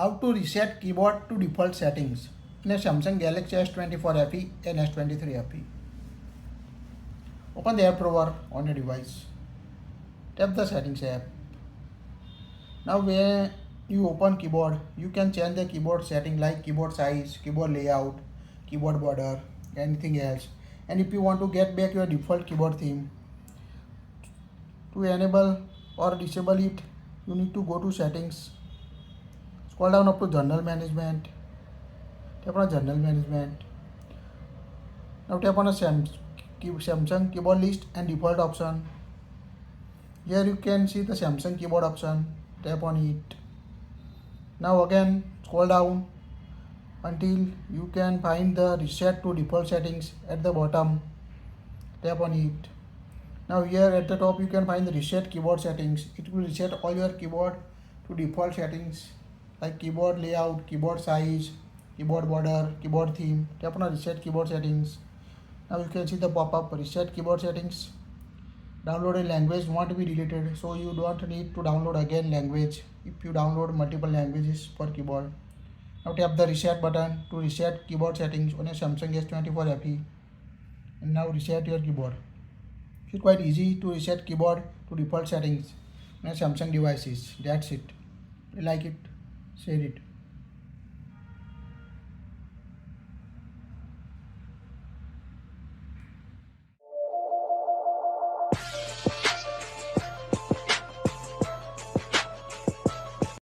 how to reset keyboard to default settings in a Samsung Galaxy S24 FE and S23 FE. Open the app drawer on your device. Tap the settings app. Now when you open keyboard, you can change the keyboard setting like keyboard size, keyboard layout, keyboard border, anything else. And if you want to get back your default keyboard theme, to enable or disable it, you need to go to settings. Scroll down up to general management. Tap on general management. Now tap on a Samsung keyboard list and default option. Here you can see the Samsung keyboard option. Tap on it. Now again scroll down until you can find the reset to default settings at the bottom. Tap on it. Now here at the top you can find the reset keyboard settings. It will reset all your keyboard to default settings like keyboard layout, keyboard size, keyboard border, keyboard theme. Tap on reset keyboard settings. Now you can see the pop-up reset keyboard settings. Downloaded language won't be deleted, so you don't need to download again language if you download multiple languages for keyboard. Now tap the reset button to reset keyboard settings on a Samsung S24 FE. And now reset your keyboard. It's quite easy to reset keyboard to default settings on a Samsung devices. That's it. If you like it, share it.